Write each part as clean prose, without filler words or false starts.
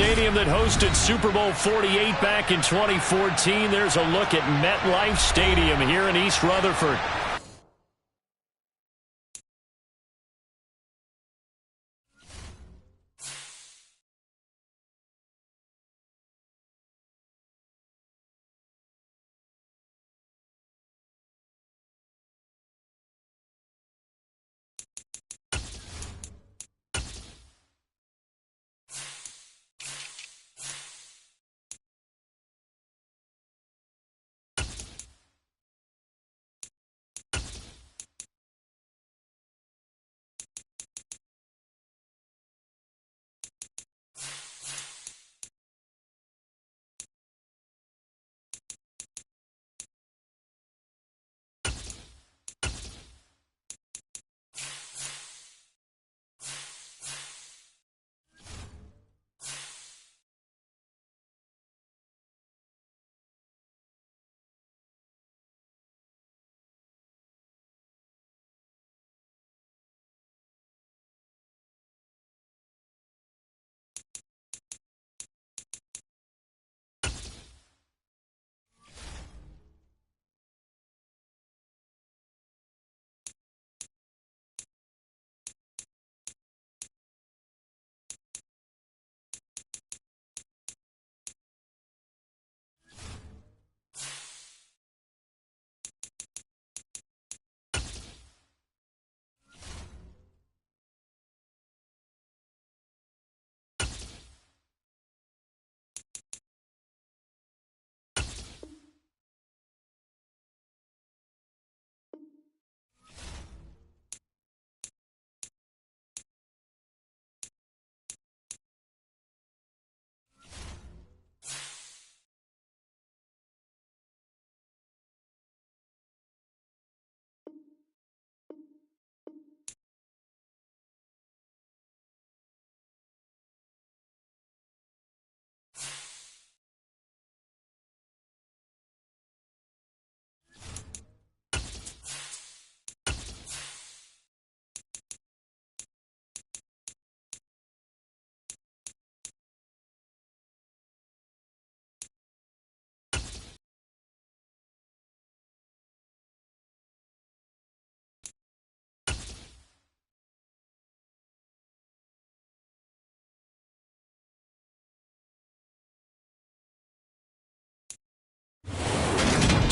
stadium that hosted Super Bowl 48 back in 2014. There's a look at MetLife Stadium here in East Rutherford.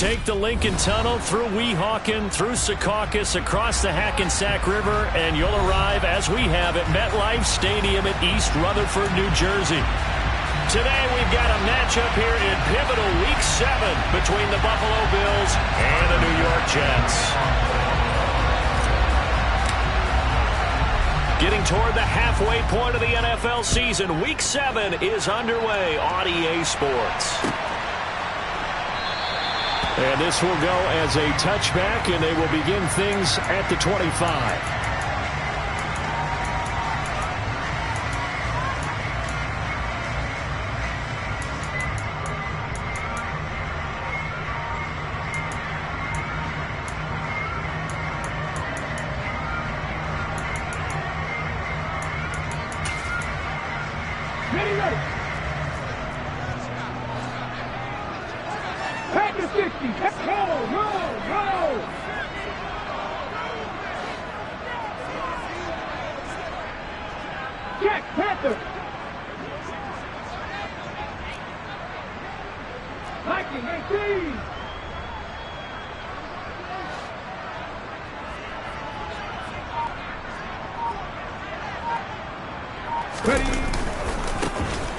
Take the Lincoln Tunnel through Weehawken, through Secaucus, across the Hackensack River, and you'll arrive, as we have, at MetLife Stadium at East Rutherford, New Jersey. Today we've got a matchup here in pivotal Week 7 between the Buffalo Bills and the New York Jets. Getting toward the halfway point of the NFL season, Week 7 is underway on EA Sports. And this will go as a touchback, and they will begin things at the 25.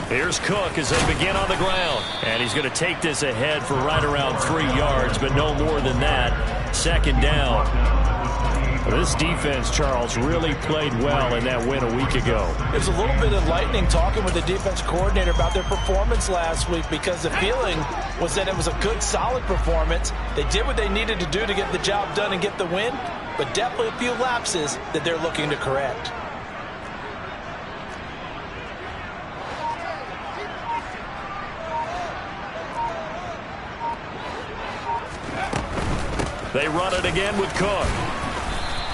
Here's Cook as they begin on the ground. And he's going to take this ahead for right around 3 yards, but no more than that. Second down. This defense, Charles, really played well in that win a week ago. It was a little bit enlightening talking with the defense coordinator about their performance last week, because the feeling was that it was a good, solid performance. They did what they needed to do to get the job done and get the win, but definitely a few lapses that they're looking to correct. They run it again with Cook.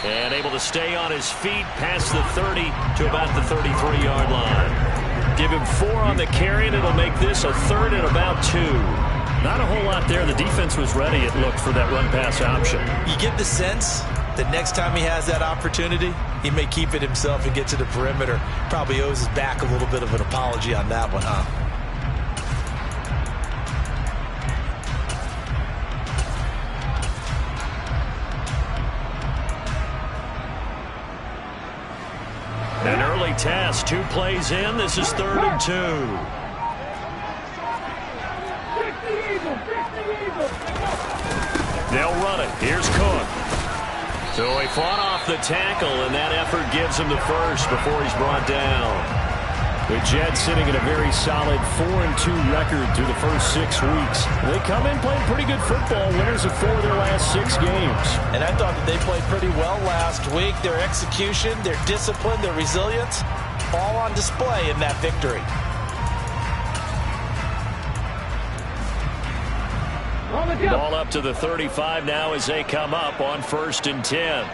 And able to stay on his feet past the 30 to about the 33-yard line. give him 4 on the carry, and it'll make this a 3rd and about 2. Not a whole lot there. The defense was ready, it looked, for that run-pass option. You get the sense that next time he has that opportunity, he may keep it himself and get to the perimeter. Probably owes his back a little bit of an apology on that one, huh? An early task, 2 plays in. This is 3rd and 2. They'll run it. Here's Cook. So he fought off the tackle, and that effort gives him the first before he's brought down. The Jets sitting at a very solid 4-2 record through the first 6 weeks. They come in playing pretty good football, winners of 4 of their last 6 games. And I thought that they played pretty well last week. Their execution, their discipline, their resilience, all on display in that victory. Ball up to the 35 now as they come up on 1st and 10.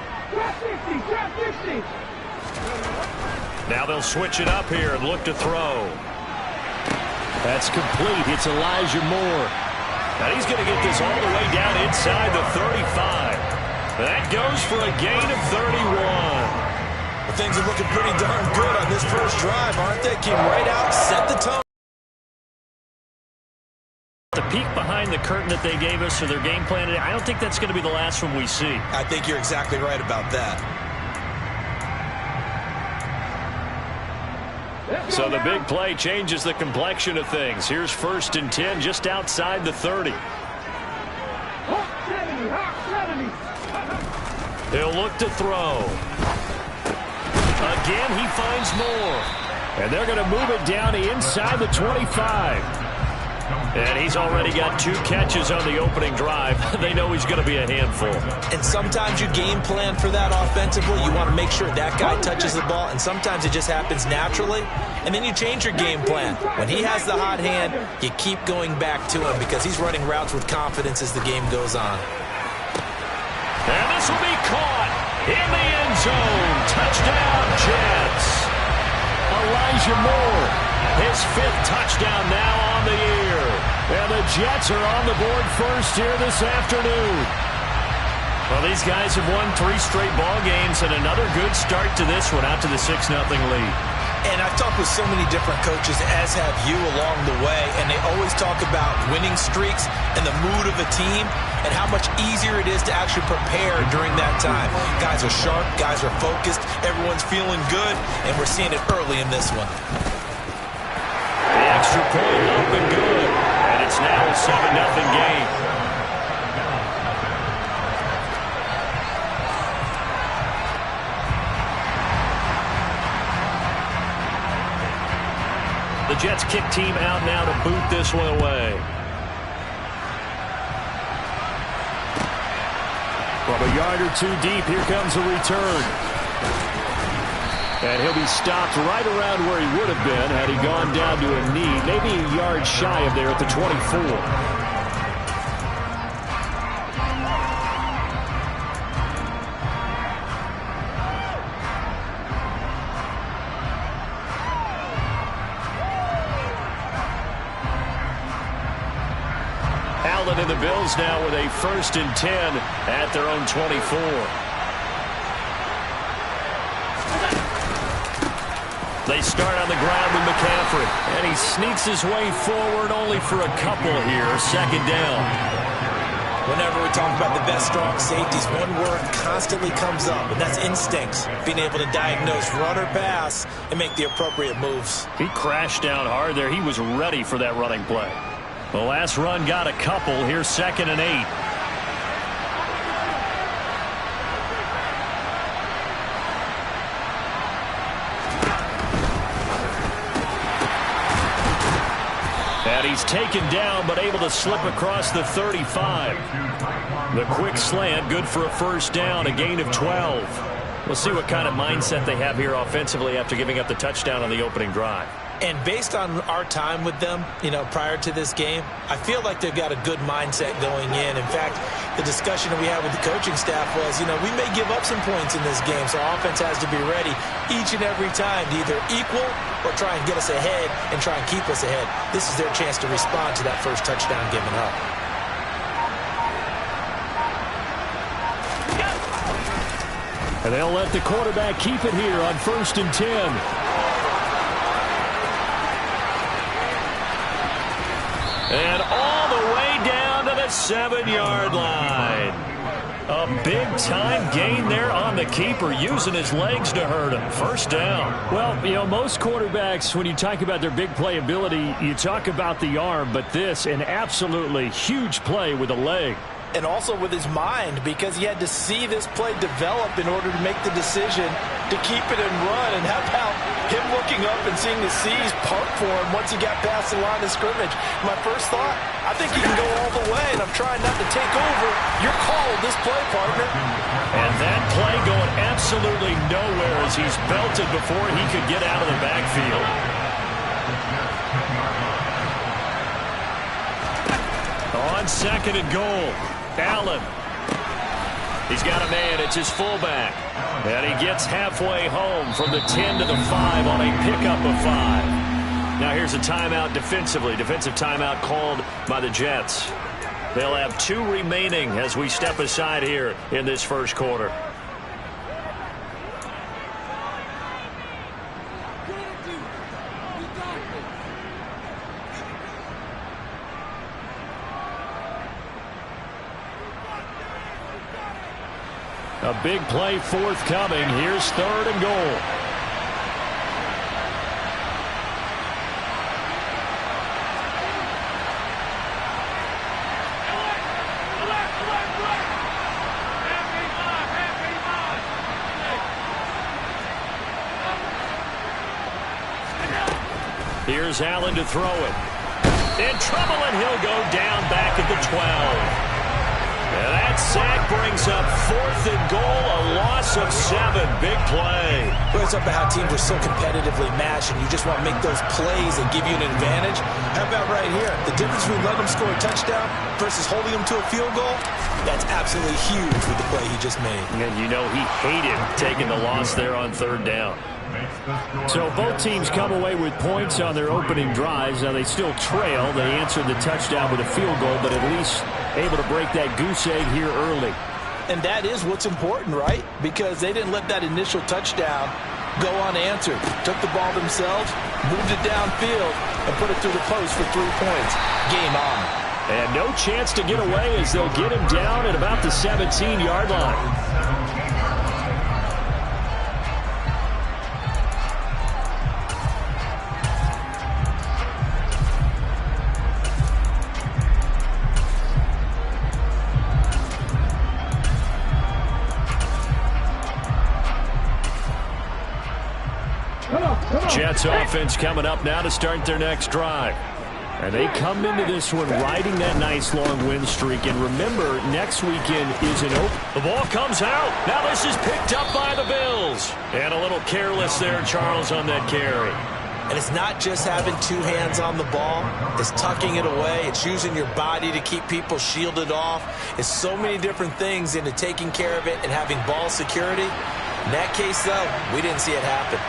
Now they'll switch it up here and look to throw. That's complete. It's Elijah Moore. And he's going to get this all the way down inside the 35. That goes for a gain of 31. Well, things are looking pretty darn good on this first drive, aren't they? Came right out, set the tone. The peek behind the curtain that they gave us for their game plan, I don't think that's going to be the last one we see. I think you're exactly right about that. So the big play changes the complexion of things. Here's 1st and 10 just outside the 30. He'll look to throw. Again, he finds more. And they're going to move it down to inside the 25. And he's already got 2 catches on the opening drive. They know he's going to be a handful. And sometimes you game plan for that offensively. You want to make sure that guy touches the ball, and sometimes it just happens naturally. And then you change your game plan. When he has the hot hand, you keep going back to him because he's running routes with confidence as the game goes on. And this will be caught in the end zone. Touchdown, Jets. Elijah Moore, his 5th touchdown now on the year. And the Jets are on the board first here this afternoon. Well, these guys have won 3 straight ball games and another good start to this one out to the 6-0 lead. And I've talked with so many different coaches, as have you, along the way, and they always talk about winning streaks and the mood of a team and how much easier it is to actually prepare during that time. Guys are sharp, guys are focused, everyone's feeling good, and we're seeing it early in this one. The extra point up and good, and it's now a 7-0 game. The Jets kick team out now to boot this one away. From a yard or 2 deep, here comes a return. And he'll be stopped right around where he would have been had he gone down to a knee, maybe a yard shy of there at the 24. Allen and the Bills now with a 1st and 10 at their own 24. They start on the ground with McCaffrey, and he sneaks his way forward only for a couple here, 2nd down. Whenever we talk about the best strong safeties, one word constantly comes up, and that's instincts. Being able to diagnose run or pass and make the appropriate moves. He crashed down hard there. He was ready for that running play. The last run got a couple. Here's 2nd and 8. And he's taken down, but able to slip across the 35. The quick slant, good for a 1st down, a gain of 12. We'll see what kind of mindset they have here offensively after giving up the touchdown on the opening drive. And based on our time with them, prior to this game, I feel like they've got a good mindset going in. In fact, the discussion that we had with the coaching staff was, we may give up some points in this game, so our offense has to be ready each and every time to either equal or try and get us ahead and try and keep us ahead. This is their chance to respond to that first touchdown given up. And they'll let the quarterback keep it here on 1st and 10. And all the way down to the 7-yard line. A big-time gain there on the keeper, using his legs to hurt him. First down. Well, most quarterbacks, when you talk about their big playability, you talk about the arm, but this, an absolutely huge play with a leg. And also with his mind, because he had to see this play develop in order to make the decision to keep it and run. And how about him looking up and seeing the C's park for him once he got past the line of scrimmage? My first thought, I think he can go all the way, and I'm trying not to take over your call of this play, partner. And that play going absolutely nowhere as he's belted before he could get out of the backfield. On 2nd and goal. Allen. He's got a man. It's his fullback. And he gets halfway home from the 10 to the 5 on a pickup of 5. Now here's a timeout defensively. Defensive timeout called by the Jets. They'll have 2 remaining as we step aside here in this first quarter. A big play forthcoming. Here's 3rd and goal. Here's Allen to throw it. In trouble, and he'll go down back at the 12. And that sack brings up 4th and goal, a loss of 7. Big play. Well, it's about how teams are so competitively matched, and you just want to make those plays that give you an advantage. How about right here? The difference between letting them score a touchdown versus holding them to a field goal, that's absolutely huge with the play he just made. And he hated taking the loss there on 3rd down. So both teams come away with points on their opening drives. Now they still trail. They answered the touchdown with a field goal, but at least able to break that goose egg here early. And that is what's important, right? Because they didn't let that initial touchdown go unanswered. Took the ball themselves, moved it downfield, and put it through the post for 3 points. Game on. And no chance to get away as they'll get him down at about the 17-yard line. Jets offense coming up now to start their next drive. And they come into this one riding that nice long win streak. And remember, next weekend is an open. The ball comes out. Now this is picked up by the Bills. And a little careless there, Charles, on that carry. And it's not just having 2 hands on the ball. It's tucking it away. It's using your body to keep people shielded off. It's so many different things into taking care of it and having ball security. In that case, though, we didn't see it happen.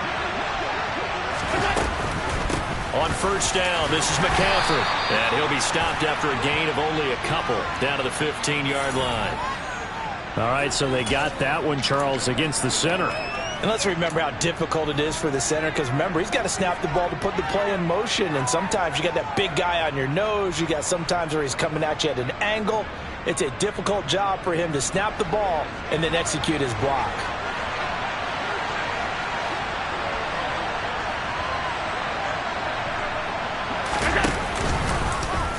On 1st down, this is McCaffrey. And he'll be stopped after a gain of only a couple down to the 15-yard line. All right, so they got that one, Charles, against the center. And let's remember how difficult it is for the center, because remember, he's got to snap the ball to put the play in motion. And sometimes you got that big guy on your nose. You got sometimes where he's coming at you at an angle. It's a difficult job for him to snap the ball and then execute his block.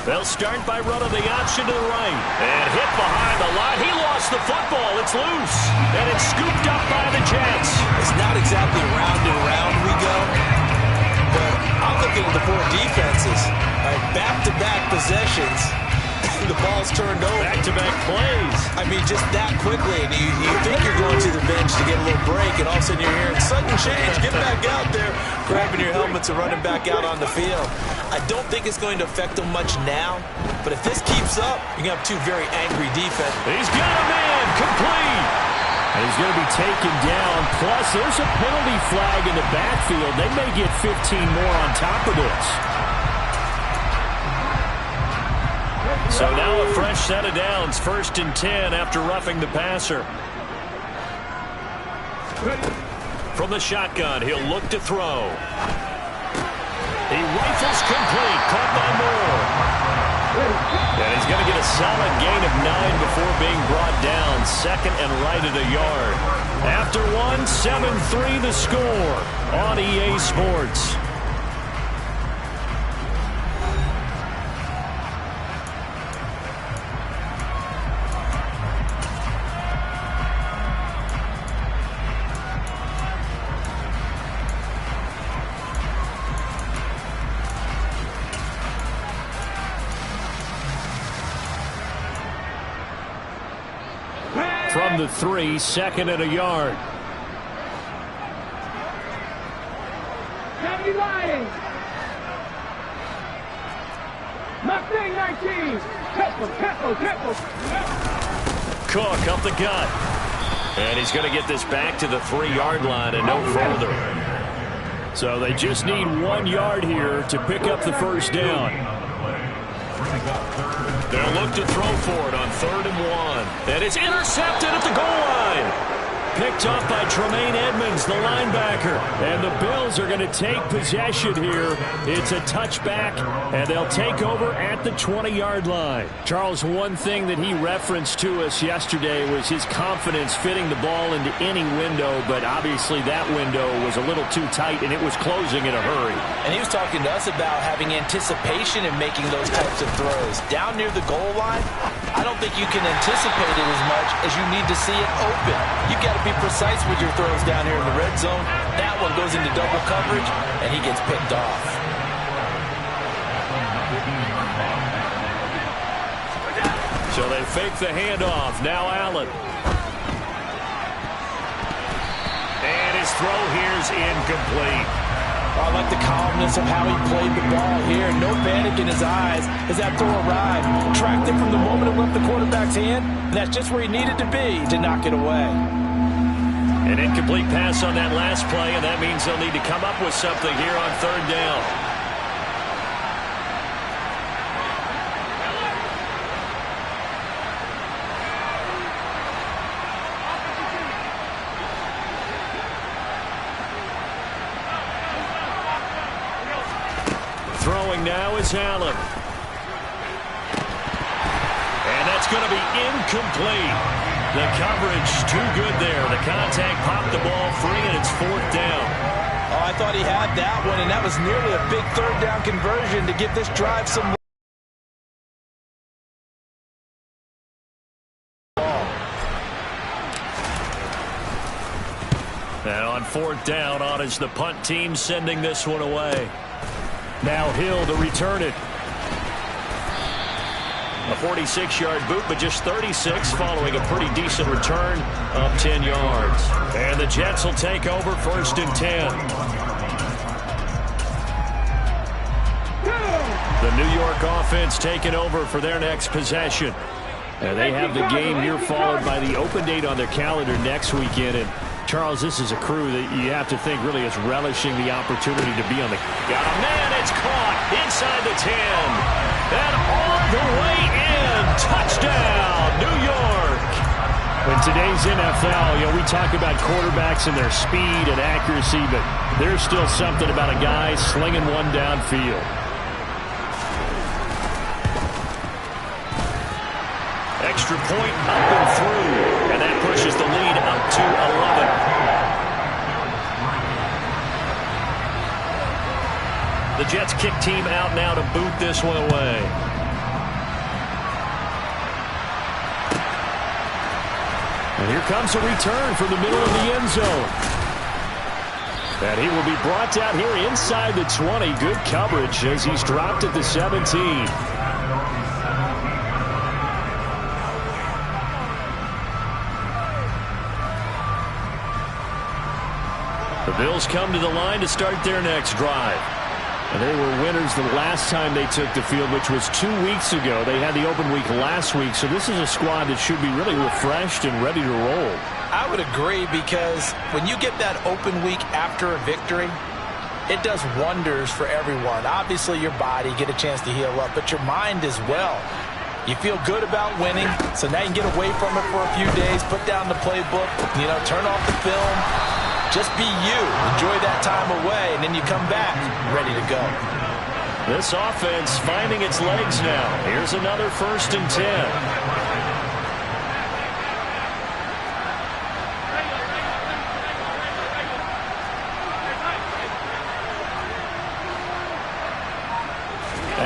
They'll start by running the option to the right. And hit behind the line. He lost the football. It's loose. And it's scooped up by the Jets. It's not exactly round and round we go. But I'm looking at the 4 defenses. All right, back-to-back possessions. The ball's turned over. Back-to-back plays. I mean, just that quickly. And you think you're going to the bench to get a little break, and all of a sudden you're hearing sudden change. Get back out there, grabbing your helmets and running back out on the field. I don't think it's going to affect them much now, but if this keeps up, you're going to have two very angry defense. He's got a man, complete. And he's going to be taken down. Plus, there's a penalty flag in the backfield. They may get 15 more on top of this. So now a fresh set of downs, 1st and 10 after roughing the passer. From the shotgun, he'll look to throw. He rifles complete, caught by Moore. And he's going to get a solid gain of 9 before being brought down, 2nd and right at a yard. After 1, 7-3 the score on EA Sports. From the 3, 2nd and a yard. County Lions. Mustang 19. Temple. Cook up the gut. And he's going to get this back to the 3-yard line and no further. So they just need 1 yard here to pick up the first down. They'll look to throw for it on 3rd and 1. And it's intercepted at the goal line. Picked off by Tremaine Edmonds, the linebacker. And the Bills are going to take possession here. It's a touchback, and they'll take over at the 20-yard line. Charles, one thing that he referenced to us yesterday was his confidence fitting the ball into any window, but obviously that window was a little too tight, and it was closing in a hurry. And he was talking to us about having anticipation in making those types of throws. Down near the goal line, I don't think you can anticipate it as much as you need to see it open. You've got to be precise with your throws down here in the red zone. That one goes into double coverage, and he gets picked off. So they fake the handoff. Now Allen. And his throw here's incomplete. I like the calmness of how he played the ball here. No panic in his eyes as that throw arrived. Tracked it from the moment it left the quarterback's hand, and that's just where he needed to be to knock it away. An incomplete pass on that last play, and that means they'll need to come up with something here on 3rd down. Throwing now is Allen. And that's going to be incomplete. The coverage too good there. The contact popped the ball free, and it's 4th down. Oh, I thought he had that one, and that was nearly a big 3rd down conversion to give this drive some ball. And on 4th down, on is the punt team sending this one away. Now Hill to return it. A 46-yard boot, but just 36 following a pretty decent return of 10 yards. And the Jets will take over 1st and 10. The New York offense taking over for their next possession. And they have the game here followed by the open date on their calendar next weekend. And Charles, this is a crew that you have to think really is relishing the opportunity to be on the... Got a man, it's caught inside the 10. And on the way in, touchdown, New York. In today's NFL, we talk about quarterbacks and their speed and accuracy, but there's still something about a guy slinging one downfield. Extra point up and through, and that pushes the lead up to 11. The Jets kick team out now to boot this one away. And here comes a return from the middle of the end zone. And he will be brought down here inside the 20. Good coverage as he's dropped at the 17. The Bills come to the line to start their next drive. And they were winners the last time they took the field, which was 2 weeks ago. They had the open week last week, so this is a squad that should be really refreshed and ready to roll. I would agree, because when you get that open week after a victory, it does wonders for everyone. Obviously, your body, get a chance to heal up, but your mind as well. You feel good about winning, so now you can get away from it for a few days, put down the playbook, turn off the film. Just be you. Enjoy that time away, and then you come back ready to go. This offense finding its legs now. Here's another 1st and 10.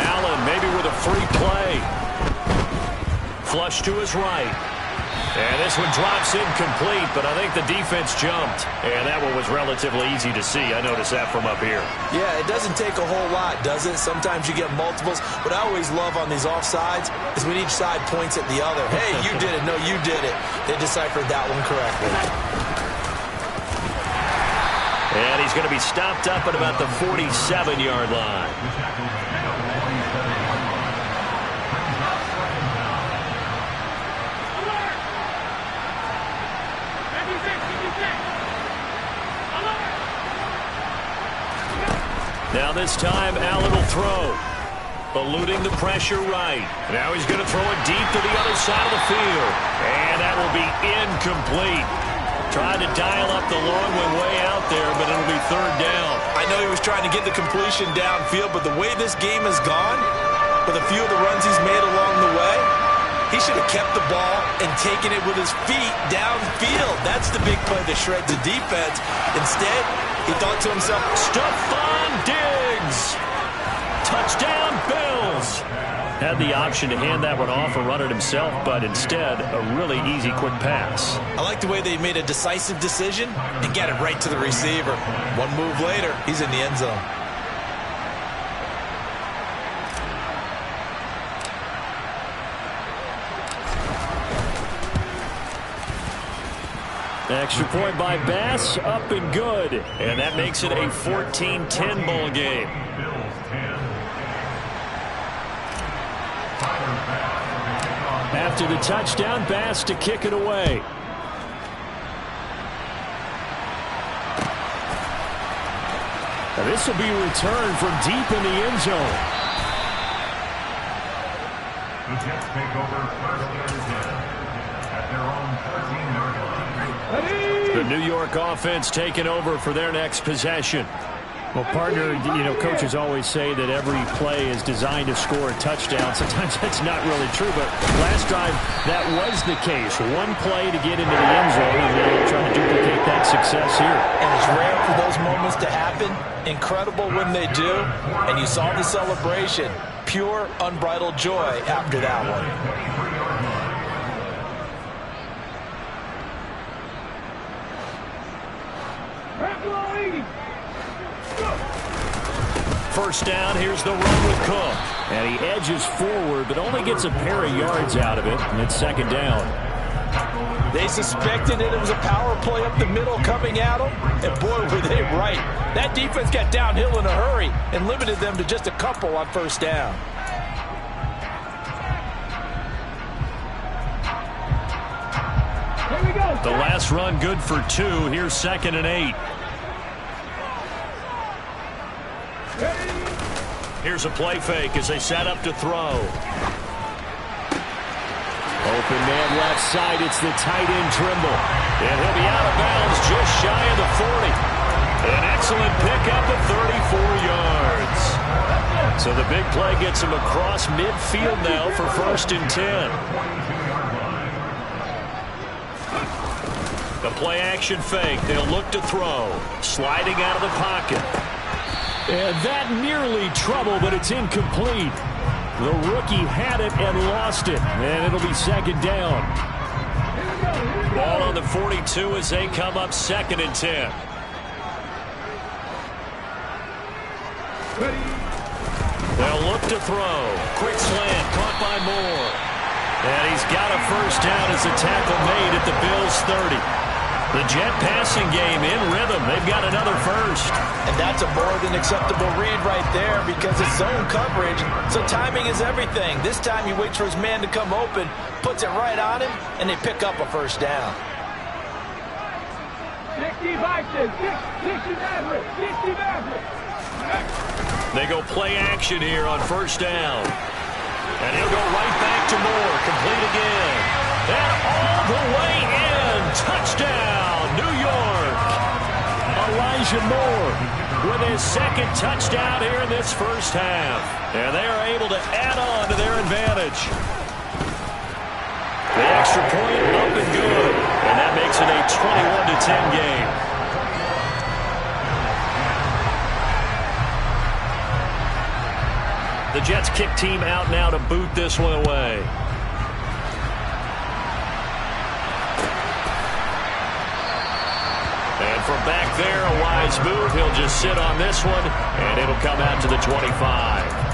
Allen maybe with a free play. Flush to his right. And this one drops incomplete, but I think the defense jumped. And that one was relatively easy to see. I noticed that from up here. Yeah, it doesn't take a whole lot, does it? Sometimes you get multiples. What I always love on these offsides is when each side points at the other. Hey, you did it. No, you did it. They deciphered that one correctly. And he's going to be stopped up at about the 47-yard line. Now this time, Allen will throw. Eluding the pressure right. Now he's going to throw it deep to the other side of the field. And that will be incomplete. Tried to dial up the long one way out there, but it'll be 3rd down. I know he was trying to get the completion downfield, but the way this game has gone, with a few of the runs he's made along the way, he should have kept the ball and taken it with his feet downfield. That's the big play that shreds the defense. Instead, he thought to himself, Stephon Diggs! Touchdown, Bills! Had the option to hand that one off or run it himself, but instead, a really easy, quick pass. I like the way they made a decisive decision and get it right to the receiver. One move later, he's in the end zone. Extra point by Bass, up and good. And that makes it a 14-10 ball game. After the touchdown, Bass to kick it away. Now this will be returned from deep in the end zone. The Jets take over at their own 14-yard line. The New York offense taking over for their next possession. Well, partner, coaches always say that every play is designed to score a touchdown. Sometimes that's not really true, but last drive, that was the case. One play to get into the end zone, and they'll try to duplicate that success here. And it's rare for those moments to happen. Incredible when they do. And you saw the celebration. Pure, unbridled joy after that one. 1st down, here's the run with Cook. And he edges forward, but only gets a pair of yards out of it, and it's 2nd down. They suspected that it was a power play up the middle coming at them, and boy, were they right. That defense got downhill in a hurry and limited them to just a couple on 1st down. Here we go. The last run good for 2. Here's 2nd and 8. Here's a play fake as they set up to throw. Open man left side. It's the tight end Trimble. And he'll be out of bounds just shy of the 40. An excellent pickup of 34 yards. So the big play gets him across midfield now for 1st and 10. The play action fake. They'll look to throw. Sliding out of the pocket. And that nearly trouble, but it's incomplete. The rookie had it and lost it. And it'll be 2nd down. Ball on the 42 as they come up 2nd and 10. They'll look to throw. Quick slant caught by Moore. And he's got a 1st down as the tackle made at the Bills' 30. The Jet passing game in rhythm. They've got another first. And that's a more than acceptable read right there because it's zone coverage, so timing is everything. This time he waits for his man to come open, puts it right on him, and they pick up a first down. 60 Vikings, 60 Mavericks, 60 Mavericks. They go play action here on first down. And he'll go right back to Moore. Complete again. And all the way in. Touchdown, New York. Elijah Moore with his second touchdown here in this first half. And they are able to add on to their advantage. The extra point up and good. And that makes it a 21-10 game. The Jets kick team out now to boot this one away. And from back there, a wise move. He'll just sit on this one, and it'll come out to the 25.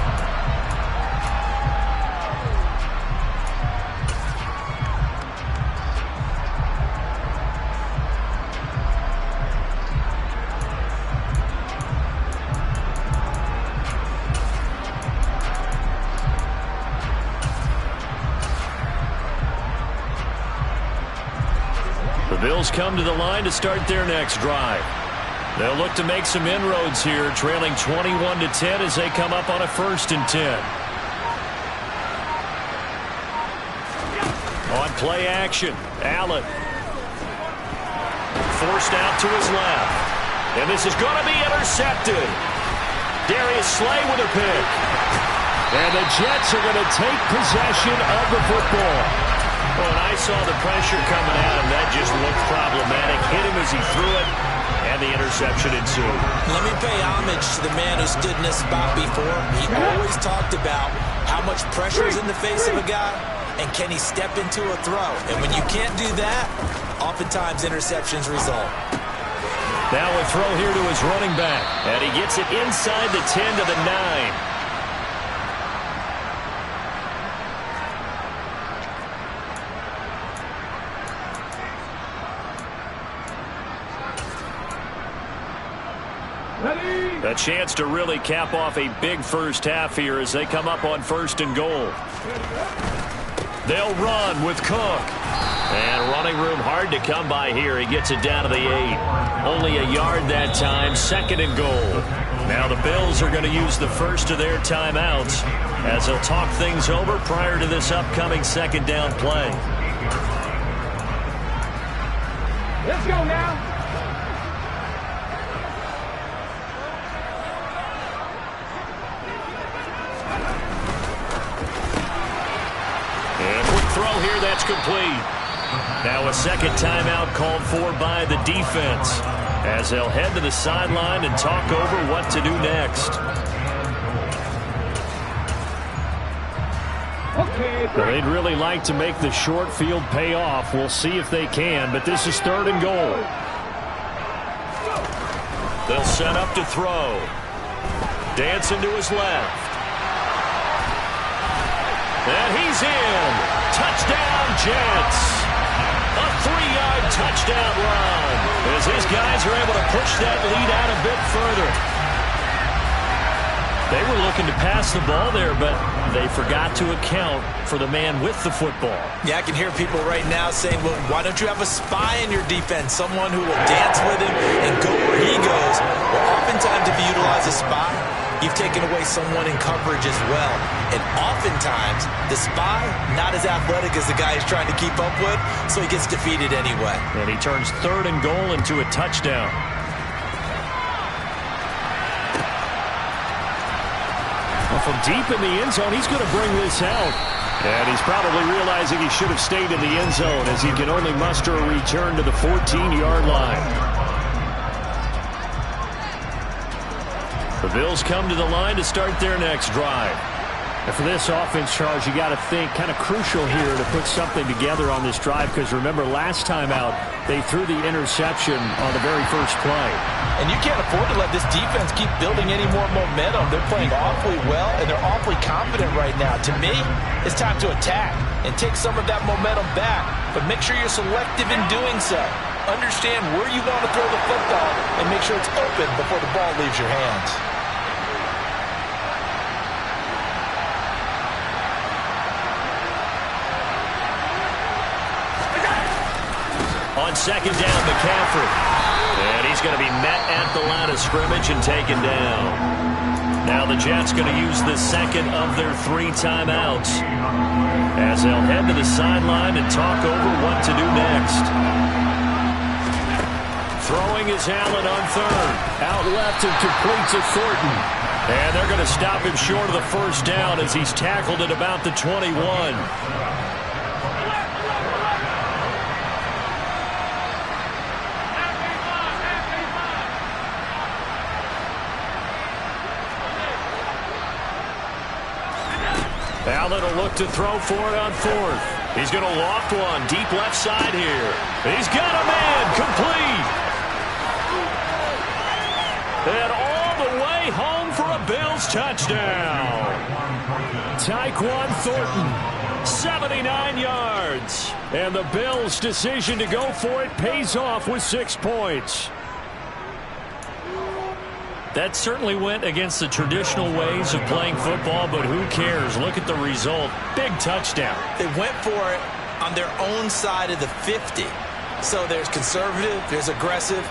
Bills come to the line to start their next drive. They'll look to make some inroads here, trailing 21-10 as they come up on a 1st and 10. On play action, Allen. Forced out to his left. And this is going to be intercepted. Darius Slay with a pick. And the Jets are going to take possession of the football. Well, and I saw the pressure coming at him. That just looked problematic. Hit him as he threw it, and the interception ensued. Let me pay homage to the man who stood in this spot before. He always talked about how much pressure is in the face of a guy, and can he step into a throw. And when you can't do that, oftentimes interceptions result. Now a throw here to his running back, and he gets it inside the 10 to the 9. A chance to really cap off a big first half here as they come up on 1st and goal. They'll run with Cook. And running room hard to come by here. He gets it down to the 8. Only a yard that time, 2nd and goal. Now the Bills are going to use the first of their timeouts as they'll talk things over prior to this upcoming 2nd down play. Let's go now. Throw here, that's complete. Now a 2nd timeout called for by the defense as they'll head to the sideline and talk over what to do next. Now, they'd really like to make the short field pay off. We'll see if they can, but this is 3rd and goal. They'll set up to throw. Dancing to his left. And he's in. Touchdown, Jets. A 3-yard touchdown run as these guys are able to push that lead out a bit further. They were looking to pass the ball there, but they forgot to account for the man with the football. Yeah, I can hear people right now saying, well, why don't you have a spy in your defense, someone who will dance with him and go where he goes? Well, oftentimes if you utilize a spy, you've taken away someone in coverage as well. And oftentimes, the spy, not as athletic as the guy he's trying to keep up with, so he gets defeated anyway. And he turns 3rd and goal into a touchdown. Well, from deep in the end zone, he's going to bring this out. And he's probably realizing he should have stayed in the end zone as he can only muster a return to the 14-yard line. The Bills come to the line to start their next drive. And for this offense, Charles, you got to think kind of crucial here to put something together on this drive because remember last time out they threw the interception on the very first play. And you can't afford to let this defense keep building any more momentum. They're playing awfully well and they're awfully confident right now. To me, it's time to attack and take some of that momentum back, but make sure you're selective in doing so. understand where you want to throw the football and make sure it's open before the ball leaves your hands. On second down, McCaffrey. And he's going to be met at the line of scrimmage and taken down. Now the Jets going to use the second of their 3 timeouts as they'll head to the sideline and talk over what to do next. Throwing is Allen on third. Out left and completes to Thornton. And they're going to stop him short of the first down as he's tackled at about the 21. Allen will look to throw for it on fourth. He's going to loft one deep left side here. He's got a man complete. And all the way home for a Bills touchdown. Tyquan Thornton, 79 yards. And the Bills' decision to go for it pays off with 6 points. That certainly went against the traditional ways of playing football, but who cares? Look at the result. Big touchdown. They went for it on their own side of the 50. So there's conservative, there's aggressive,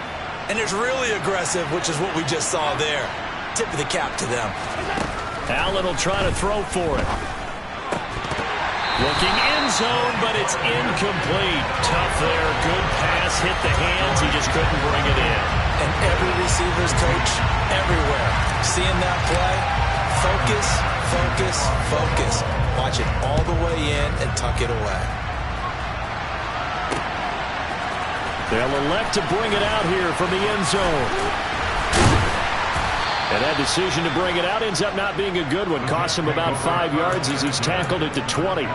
and there's really aggressive, which is what we just saw there. Tip of the cap to them. Allen will try to throw for it. Looking end zone, but it's incomplete. Tough there. Good pass. Hit the hands. He just couldn't bring it in. And every receiver's coach everywhere. Seeing that play, focus, focus, focus. Watch it all the way in and tuck it away. They'll elect to bring it out here from the end zone. And that decision to bring it out ends up not being a good one. Costs him about 5 yards as he's tackled at the 20.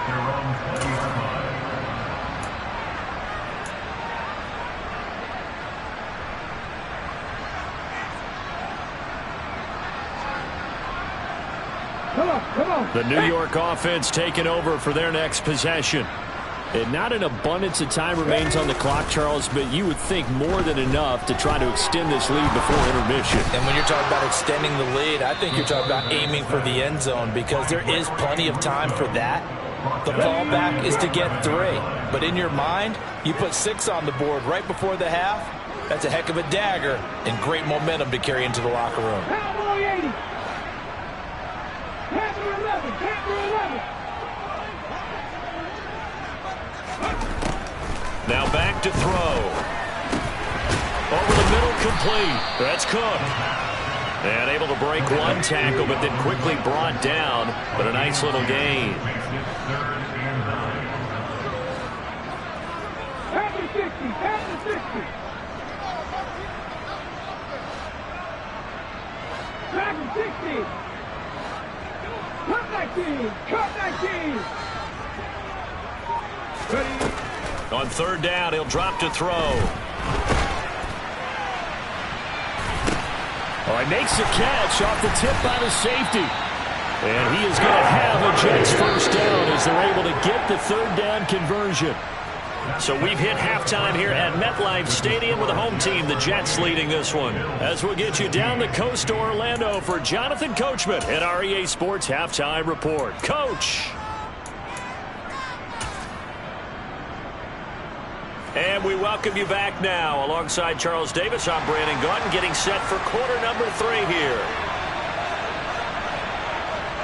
The New York offense taking over for their next possession. And not an abundance of time remains on the clock, Charles, but you would think more than enough to try to extend this lead before intermission. And when you're talking about extending the lead, I think you're talking about aiming for the end zone because there is plenty of time for that. The fallback is to get 3. But in your mind, you put 6 on the board right before the half. That's a heck of a dagger and great momentum to carry into the locker room. Cowboy 80. Panther 11. Panther 11. Now back to throw. Over the middle, complete. That's Cook. And able to break one tackle, but then quickly brought down. But a nice little gain. Panther 60. Panther 60. Panther 60. Cut 19. Cut 19. Ready. On third down, he'll drop to throw. All right, makes the catch off the tip by the safety. And he is going to have a Jets first down as they're able to get the third down conversion. So we've hit halftime here at MetLife Stadium with the home team, the Jets, leading this one. As we'll get you down the coast to Orlando for Jonathan Coachman at our EA Sports Halftime Report. Coach. And we welcome you back now. Alongside Charles Davis, I'm Brandon Gaudin, getting set for quarter number 3 here.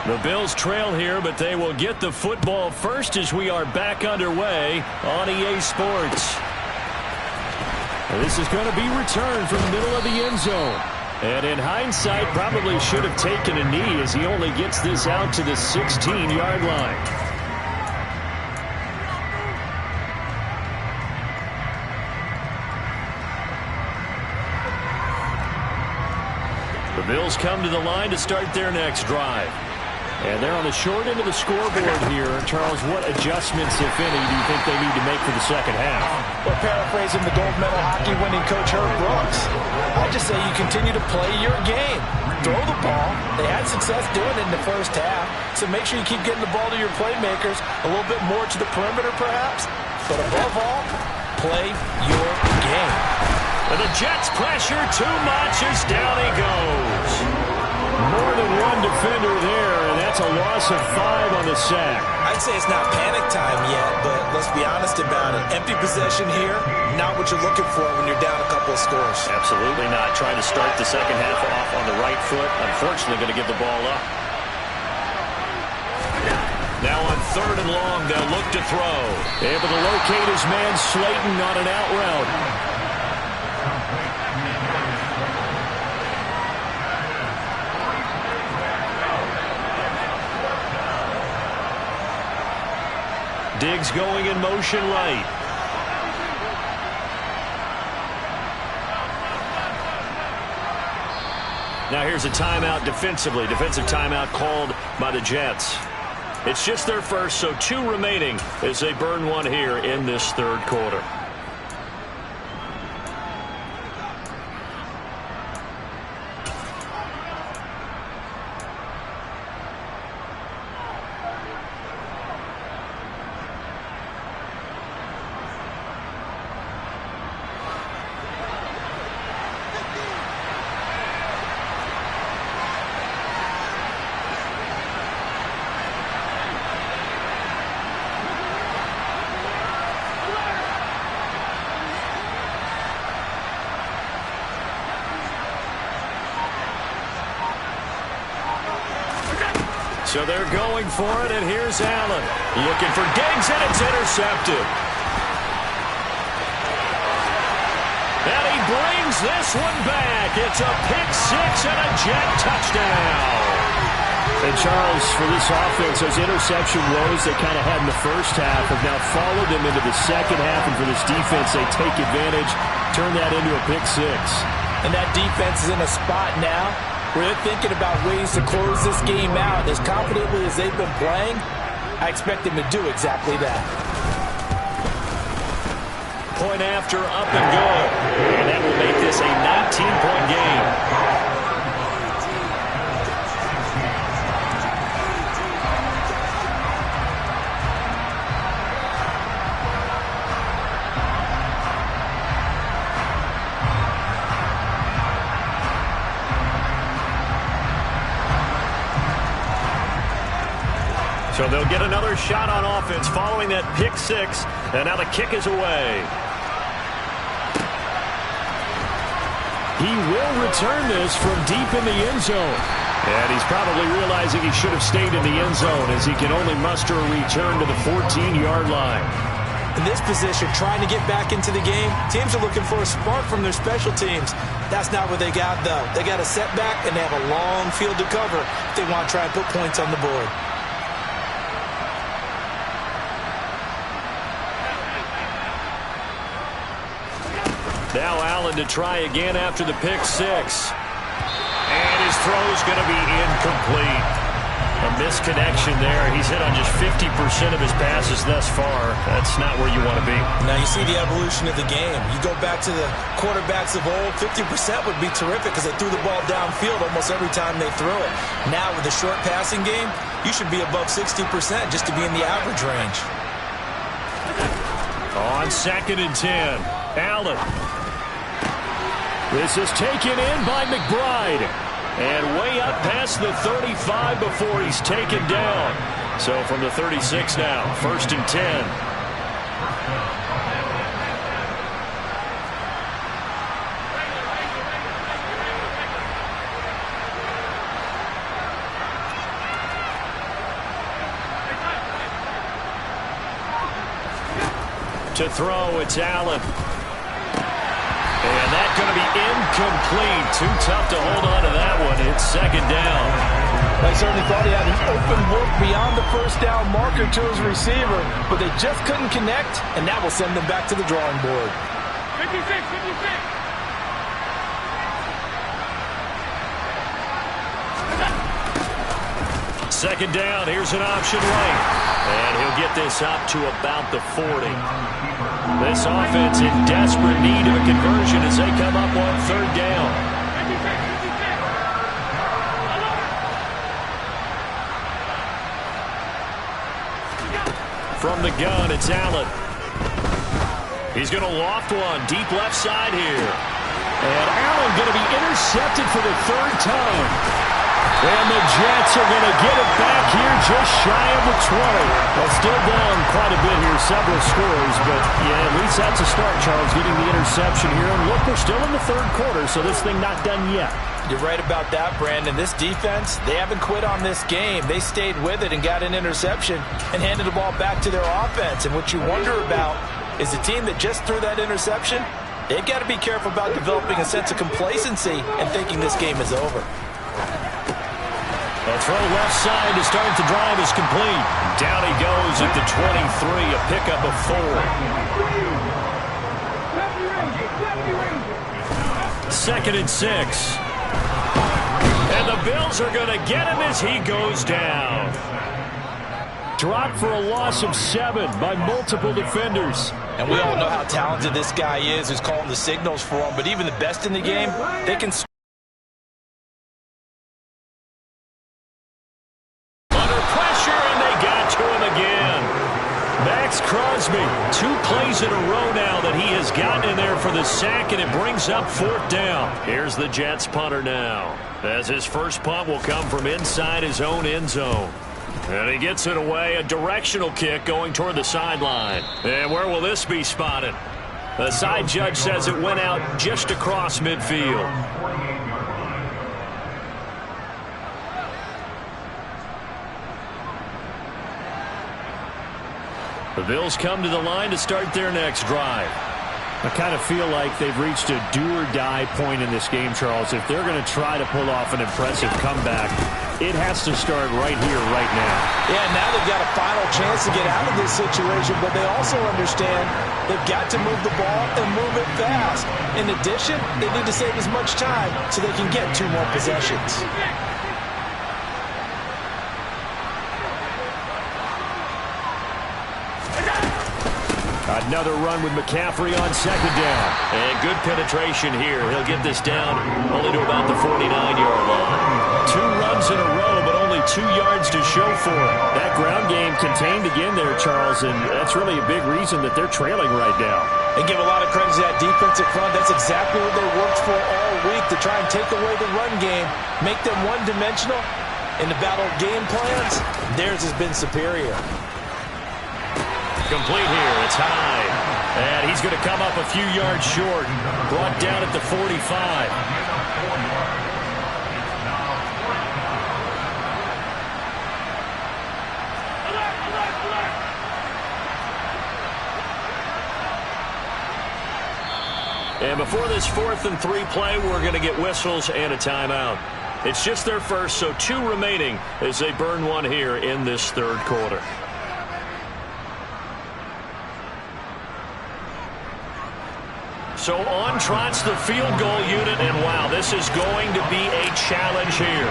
The Bills trail here, but they will get the football first as we are back underway on EA Sports. This is going to be returned from the middle of the end zone. And in hindsight, probably should have taken a knee as he only gets this out to the 16-yard line. The Bills come to the line to start their next drive. And they're on the short end of the scoreboard here. Charles, what adjustments, if any, do you think they need to make for the second half? Well, paraphrasing the gold medal hockey winning coach Herb Brooks, I just say you continue to play your game. Throw the ball. They had success doing it in the first half. So make sure you keep getting the ball to your playmakers, a little bit more to the perimeter perhaps. But above all, play your game. game. And the Jets pressure too much as down he goes. More than one defender there, and that's a loss of 5 on the sack. I'd say it's not panic time yet, but let's be honest about it. Empty possession here, not what you're looking for when you're down a couple of scores. Absolutely not. Trying to start the second half off on the right foot. Unfortunately, going to give the ball up. Now on 3rd and long, they'll look to throw. Able to locate his man Slayton on an out route. Diggs going in motion right. Now here's a timeout defensively. Defensive timeout called by the Jets. It's just their first, so 2 remaining as they burn one here in this 3rd quarter. So they're going for it, and here's Allen. Looking for Diggs, and it's intercepted. And he brings this one back. It's a pick 6 and a Jet touchdown. And Charles, for this offense, those interception woes they kind of had in the first half have now followed them into the second half. And for this defense, they take advantage, turn that into a pick 6. And that defense is in a spot now where they're thinking about ways to close this game out. As confidently as they've been playing, I expect them to do exactly that. Point after, up and good. And that will make this a 19-point game. So they'll get another shot on offense following that pick 6, and now the kick is away. He will return this from deep in the end zone. And he's probably realizing he should have stayed in the end zone as he can only muster a return to the 14-yard line. In this position, trying to get back into the game, teams are looking for a spark from their special teams. That's not what they got, though. They got a setback, and they have a long field to cover if they want to try and put points on the board. Now Allen to try again after the pick 6. And his throw's going to be incomplete. A misconnection there. He's hit on just 50% of his passes thus far. That's not where you want to be. Now you see the evolution of the game. You go back to the quarterbacks of old, 50% would be terrific because they threw the ball downfield almost every time they threw it. Now with the short passing game, you should be above 60% just to be in the average range. On 2nd and 10, Allen. This is taken in by McBride. And way up past the 35 before he's taken down. So from the 36 now, 1st and 10. To throw, it's Allen. And that's going to be incomplete. Too tough to hold on to that one. It's 2nd down. I certainly thought he had an open look beyond the first down marker to his receiver, but they just couldn't connect, and that will send them back to the drawing board. 56, 56. 2nd down, here's an option right. And he'll get this up to about the 40. This offense in desperate need of a conversion as they come up on 3rd down. From the gun, it's Allen. He's going to loft one deep left side here. And Allen going to be intercepted for the third time. And the Jets are going to get it back here just shy of the 20. Well, still down quite a bit here, several scores. But, yeah, at least that's a start, Charles, getting the interception here. And look, we're still in the third quarter, so this thing not done yet. You're right about that, Brandon. This defense, they haven't quit on this game. They stayed with it and got an interception and handed the ball back to their offense. And what you wonder about is the team that just threw that interception, they've got to be careful about developing a sense of complacency and thinking this game is over. The throw left side to start the drive is complete. Down he goes at the 23, a pickup of 4. Second and 6. And the Bills are going to get him as he goes down. Dropped for a loss of 7 by multiple defenders. And we all know how talented this guy is who's calling the signals for him. But even the best in the game, they can... Under pressure, and they got to him again. Max Crosby, 2 plays in a row now that he has gotten in there for the sack, and it brings up 4th down. Here's the Jets punter now, as his first punt will come from inside his own end zone. And he gets it away, a directional kick going toward the sideline. And where will this be spotted? The side judge says it went out just across midfield. The Bills come to the line to start their next drive. I kind of feel like they've reached a do-or-die point in this game, Charles. If they're going to try to pull off an impressive comeback, it has to start right here, right now. Yeah, now they've got a final chance to get out of this situation, but they also understand they've got to move the ball and move it fast. In addition, they need to save as much time so they can get 2 more possessions. Another run with McCaffrey on second down. And good penetration here. He'll get this down only to about the 49-yard line. 2 runs in a row, but only 2 yards to show for it. That ground game contained again there, Charles, and that's really a big reason that they're trailing right now. And give a lot of credit to that defensive front. That's exactly what they worked for all week, to try and take away the run game, make them one-dimensional. In the battle of game plans, theirs has been superior. Complete here. It's high. And he's going to come up a few yards short. Brought down at the 45. And before this 4th and 3 play, we're going to get whistles and a timeout. It's just their first, so 2 remaining as they burn one here in this third quarter. So on trots the field goal unit, and wow, this is going to be a challenge here.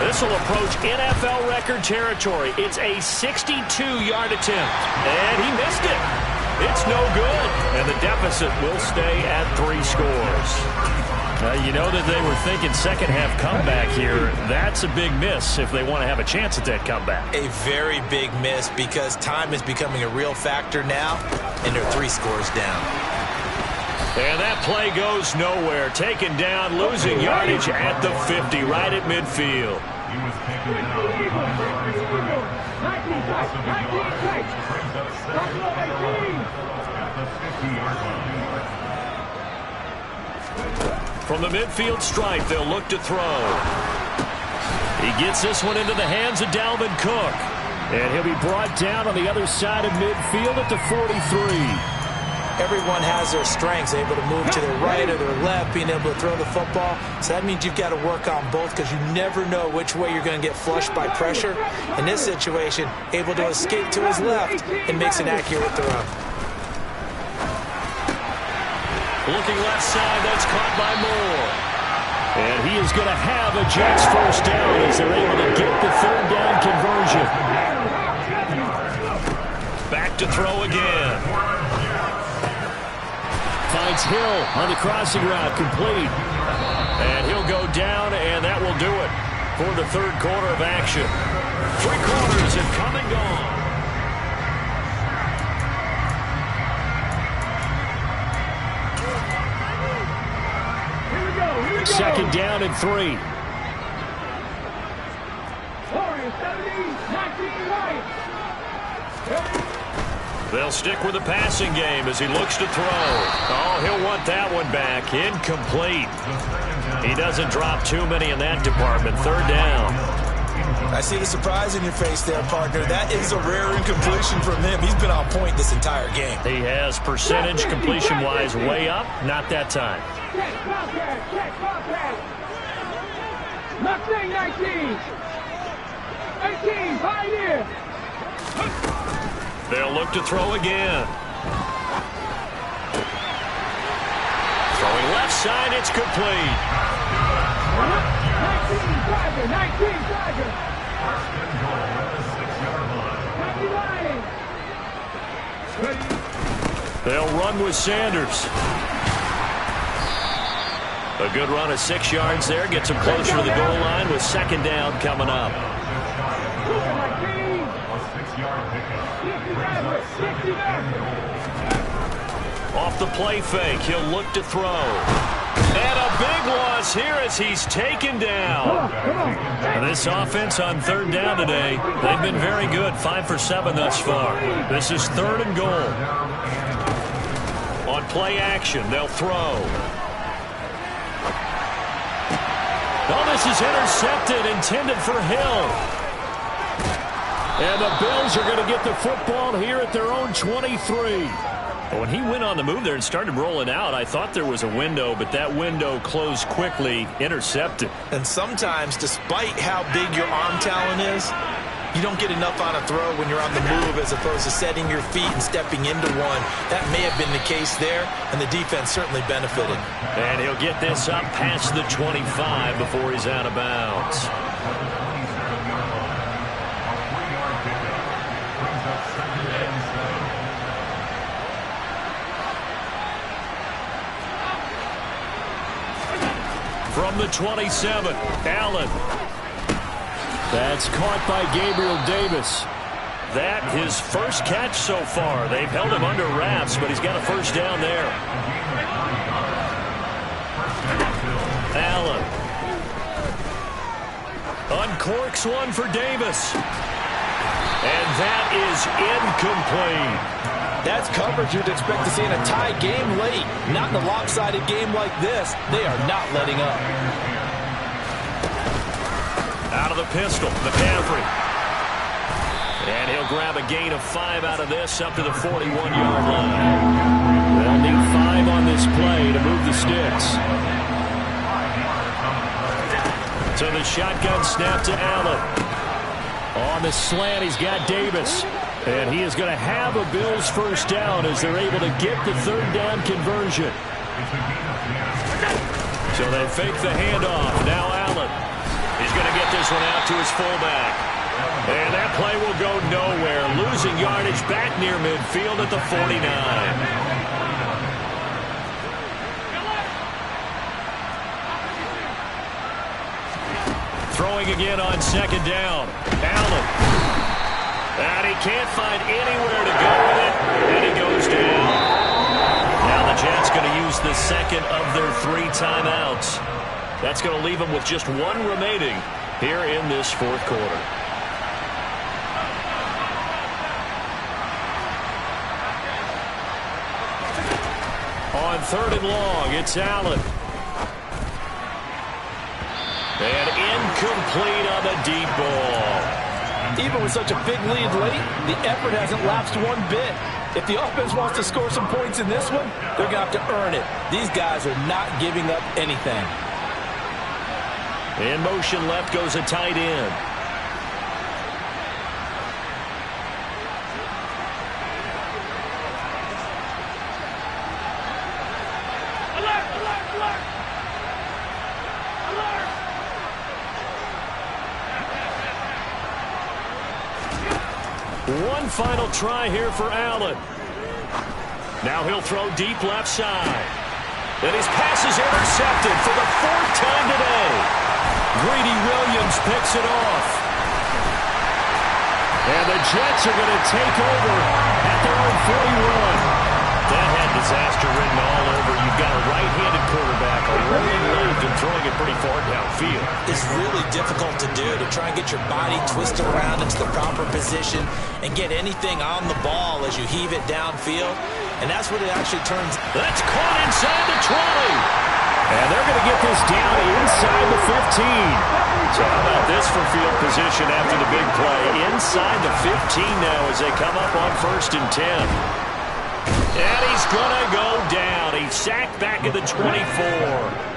This will approach NFL record territory. It's a 62-yard attempt, and he missed it. It's no good, and the deficit will stay at 3 scores. You know that they were thinking second-half comeback here. That's a big miss if they want to have a chance at that comeback. A very big miss because time is becoming a real factor now, and they're 3 scores down. And that play goes nowhere. Taken down, losing yardage at the 50, right at midfield. He was taken down by the loss of a yard. Brings up 7th and 11 at the 50-yard line. From the midfield stripe, they'll look to throw. He gets this one into the hands of Dalvin Cook. And he'll be brought down on the other side of midfield at the 43. Everyone has their strengths, able to move to their right or their left, being able to throw the football. So that means you've got to work on both because you never know which way you're going to get flushed by pressure. In this situation, able to escape to his left and makes an accurate throw. Looking left side, that's caught by Moore. And he is going to have a Jets first down as they're able to get the 3rd down conversion. Back to throw again. Finds Hill on the crossing route, complete. And he'll go down, and that will do it for the third quarter of action. 3 quarters have come and gone. second down and 3. Warriors 17, 19 right. They'll stick with the passing game as he looks to throw. Oh, he'll want that one back. Incomplete. He doesn't drop too many in that department. Third down. I see the surprise in your face there, partner. That is a rare incompletion from him. He's been on point this entire game. He has percentage completion-wise way up. Not that time. Check, Bobcat, check, Bobcat. Mustang 19. 18, Pioneer. They'll look to throw again. Throwing left side, it's complete. 19, Tiger, 19, Tiger. They'll run with Sanders. A good run of 6 yards there. Gets him closer to the goal line with second down coming up. Off the play fake, he'll look to throw. And a big loss here as he's taken down. This offense on third down today, they've been very good. 5 for 7 thus far. This is third and goal. On play action, they'll throw. Oh, this is intercepted, intended for Hill. And the Bills are going to get the football here at their own 23. When he went on the move there and started rolling out, I thought there was a window, but that window closed quickly, intercepted. And sometimes, despite how big your arm talent is, you don't get enough on a throw when you're on the move as opposed to setting your feet and stepping into one. That may have been the case there, and the defense certainly benefited. And he'll get this up past the 25 before he's out of bounds. From the 27, Allen. That's caught by Gabriel Davis. That his first catch so far. They've held him under wraps, but he's got a first down there. Allen. Uncorks one for Davis. And that is incomplete. That's coverage you'd expect to see in a tie game late. Not in a lopsided game like this. They are not letting up. Out of the pistol, McCaffrey. And he'll grab a gain of 5 out of this up to the 41-yard line. They'll need 5 on this play to move the sticks. So the shotgun snap to Allen. On the slant, he's got Davis. And he is going to have a Bills first down as they're able to get the third down conversion. So they fake the handoff. Now Allen. He's going to get this one out to his fullback. And that play will go nowhere. Losing yardage back near midfield at the 49. Throwing again on second down. Allen. And he can't find anywhere to go with it. And he goes down. Now the Jets going to use the second of their 3 timeouts. That's going to leave them with just 1 remaining here in this fourth quarter. On third and long, it's Allen. And incomplete on the deep ball. Even with such a big lead late, the effort hasn't lapsed one bit. If the offense wants to score some points in this one, they're going to have to earn it. These guys are not giving up anything. In motion left goes a tight end. Alert, alert, alert. Alert. One final try here for Allen. Now he'll throw deep left side. And his pass is intercepted for the 4th time today. Greedy Williams picks it off. And the Jets are going to take over at their own 41. That had disaster written all over. You've got a right-handed quarterback, a rolling left and throwing a field. It's really difficult to do, to try and get your body twisted around into the proper position and get anything on the ball as you heave it downfield. And that's what it actually turns. That's caught inside the 20. And they're going to get this down inside the 15. So how about this for field position after the big play? Inside the 15 now as they come up on 1st and 10. And he's going to go down. He's sacked back at the 24.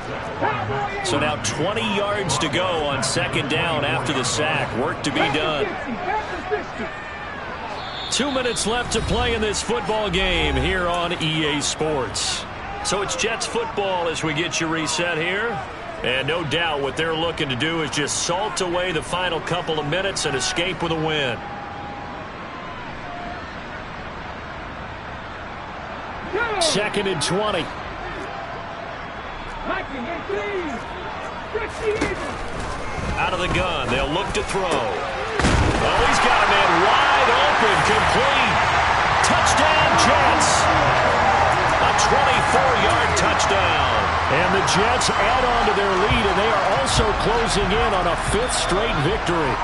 So now 20 yards to go on 2nd down after the sack. Work to be done. 2 minutes left to play in this football game here on EA Sports. So it's Jets football as we get you reset here. And no doubt what they're looking to do is just salt away the final couple of minutes and escape with a win. Second and 20. Out of the gun. They'll look to throw. Oh, he's got a man wide open. Complete. Touchdown, Jets. A 24-yard touchdown. And the Jets add on to their lead, and they are also closing in on a 5th straight victory.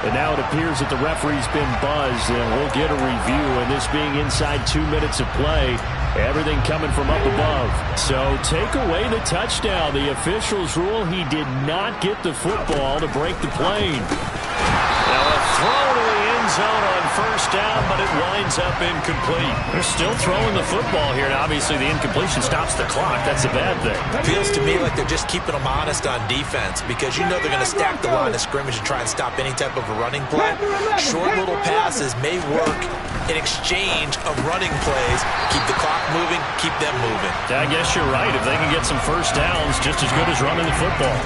And now it appears that the referee's been buzzed, and we'll get a review. And this being inside 2 minutes of play, everything coming from up above. So take away the touchdown. The officials rule he did not get the football to break the plane. Now a throw to the end zone on 1st down, but it winds up incomplete. They're still throwing the football here, and obviously the incompletion stops the clock. That's a bad thing. Feels to me like they're just keeping them honest on defense because you know they're going to stack the line of scrimmage and try and stop any type of a running play. Short little passes may work in exchange of running plays. Keep the clock moving, keep them moving. I guess you're right. If they can get some 1st downs, just as good as running the football.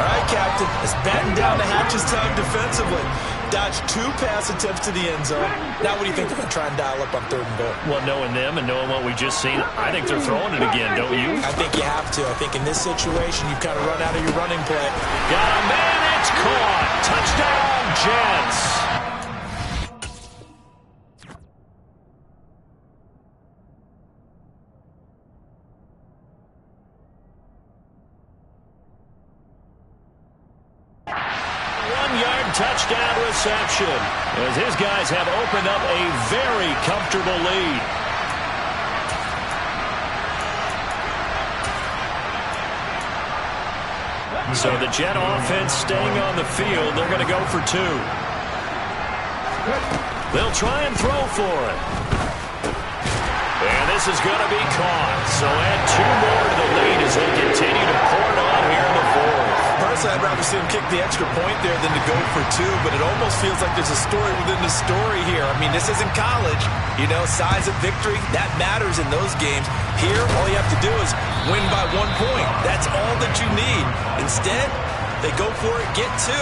All right, Captain. It's batten down the hatches time defensively. Dodged 2 pass attempts to the end zone. Now what do you think they're going to try and dial up on 3rd and goal? Well, knowing them and knowing what we just seen, I think they're throwing it again, don't you? I think you have to. I think in this situation, you've kind of run out of your running play. Got a man, it's caught. Touchdown, Jets. Touchdown reception as his guys have opened up a very comfortable lead. So the Jet offense staying on the field. They're going to go for 2. They'll try and throw for it. And this is going to be caught. So add 2 more to the lead as they continue to pour it on here in the 4th. Personally, I'd rather see him kick the extra point there than to go for 2, but it almost feels like there's a story within the story here. I mean, this isn't college. You know, size of victory, that matters in those games. Here, all you have to do is win by 1 point. That's all that you need. Instead, they go for it, get 2.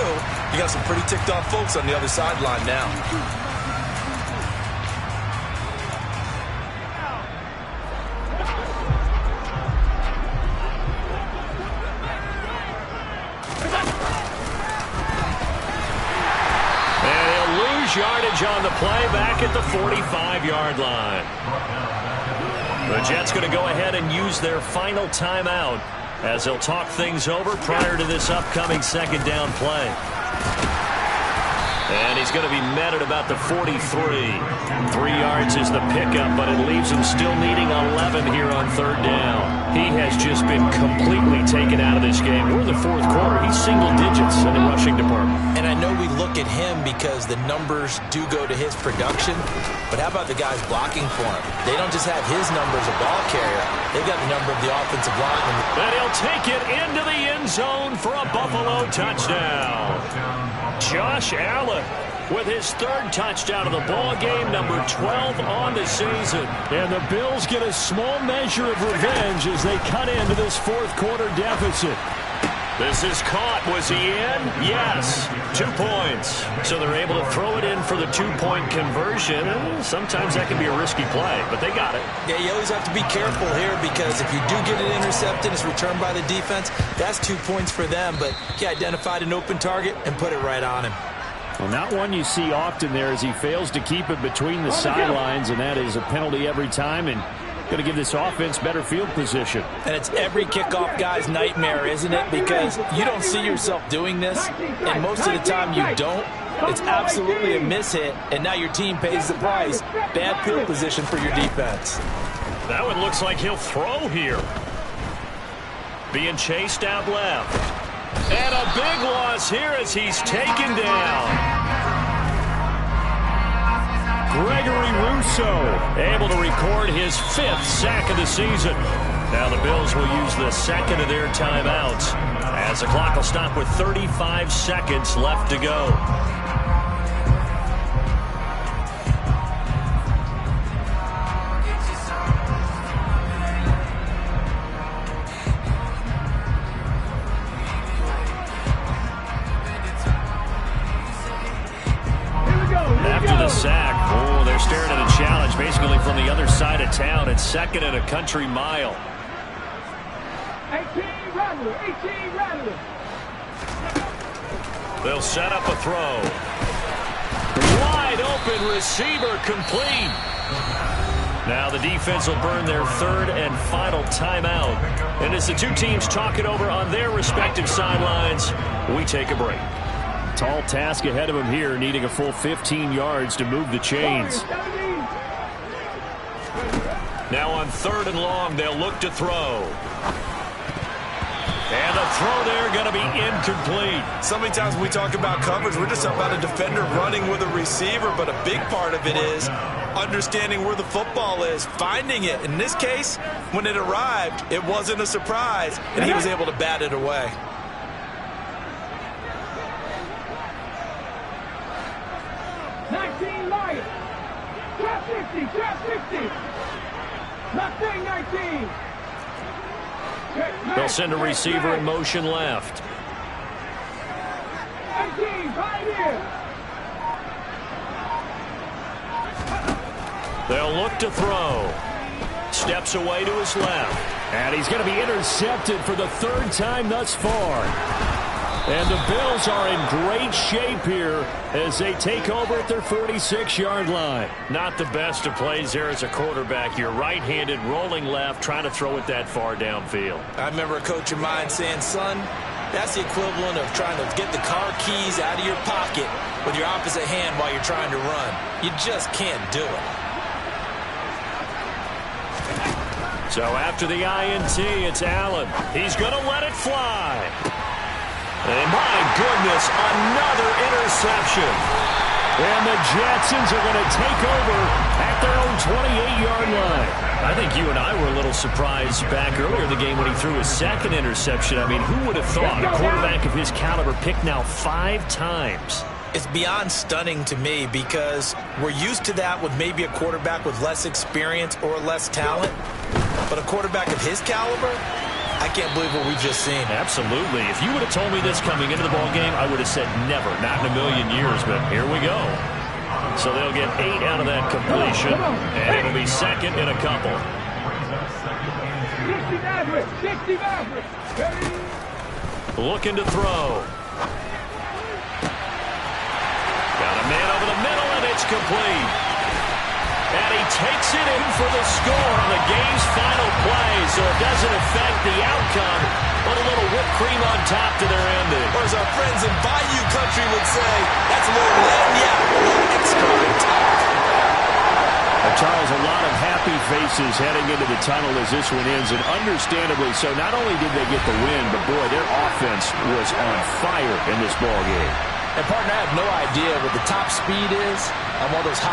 You got some pretty ticked off folks on the other sideline now. Yardage on the play back at the 45-yard line. The Jets going to go ahead and use their final timeout as they'll talk things over prior to this upcoming 2nd down play. And he's going to be met at about the 43. 3 yards is the pickup, but it leaves him still needing 11 here on 3rd down. He has just been completely taken out of this game. We're in the 4th quarter. He's single digits in the rushing department. And I know we look at him because the numbers do go to his production, but how about the guys blocking for him? They don't just have his number as a ball carrier. They've got the number of the offensive line. And he'll take it into the end zone for a Buffalo touchdown. Josh Allen with his 3rd touchdown of the ball game, number 12 on the season. And the Bills get a small measure of revenge as they cut into this 4th quarter deficit. This is caught. Was he in? Yes. 2 points. So they're able to throw it in for the 2-point conversion. Sometimes that can be a risky play, but they got it. Yeah, you always have to be careful here because if you do get it intercepted, it's returned by the defense. That's 2 points for them, but he identified an open target and put it right on him. Well, not one you see often there as he fails to keep it between the sidelines, and that is a penalty every time. And Going to give this offense better field position. And it's every kickoff guy's nightmare, isn't it? Because you don't see yourself doing this, and most of the time you don't. It's absolutely a mishit, and now your team pays the price. Bad field position for your defense. That one looks like he'll throw here. Being chased out left. And a big loss here as he's taken down. Gregory Rousseau able to record his 5th sack of the season. Now the Bills will use the second of their timeouts as the clock will stop with 35 seconds left to go. After the sack, they're staring at a challenge basically from the other side of town. It's 2nd and a country mile. 18 Rattler. They'll set up a throw. Wide open receiver complete. Now the defense will burn their 3rd and final timeout. And as the two teams talk it over on their respective sidelines, we take a break. Tall task ahead of him here, needing a full 15 yards to move the chains. Now on 3rd and long, they'll look to throw. And the throw there going to be incomplete. So many times when we talk about coverage, we're just talking about a defender running with a receiver, but a big part of it is understanding where the football is, finding it. In this case, when it arrived, it wasn't a surprise, and he was able to bat it away. Trap 60. Mustang 19. They'll send a receiver in motion left. 19, Pioneer. They'll look to throw. Steps away to his left. And he's going to be intercepted for the 3rd time thus far. And the Bills are in great shape here as they take over at their 46-yard line. Not the best of plays there as a quarterback. You're right-handed, rolling left, trying to throw it that far downfield. I remember a coach of mine saying, son, that's the equivalent of trying to get the car keys out of your pocket with your opposite hand while you're trying to run. You just can't do it. So after the INT, it's Allen. He's going to let it fly. And my goodness, another interception. And the Jetsons are going to take over at their own 28-yard line. I think you and I were a little surprised back earlier in the game when he threw his 2nd interception. I mean, who would have thought a quarterback of his caliber picked now 5 times? It's beyond stunning to me because we're used to that with maybe a quarterback with less experience or less talent. But a quarterback of his caliber, I can't believe what we've just seen. Absolutely. If you would have told me this coming into the ball game, I would have said never, not in a million years, but here we go. So they'll get 8 out of that completion, and it'll be 2nd and a couple. 60 Maverick. Looking to throw. Got a man over the middle, and it's complete. And he takes it in for the score on the game's final play, so it doesn't affect the outcome, but a little whipped cream on top to their ending. Or as our friends in Bayou Country would say, that's a little lagniappe, a little extra on top. Charles, a lot of happy faces heading into the tunnel as this one ends, and understandably so. Not only did they get the win, but boy, their offense was on fire in this ball game. And partner, I have no idea what the top speed is on one of those high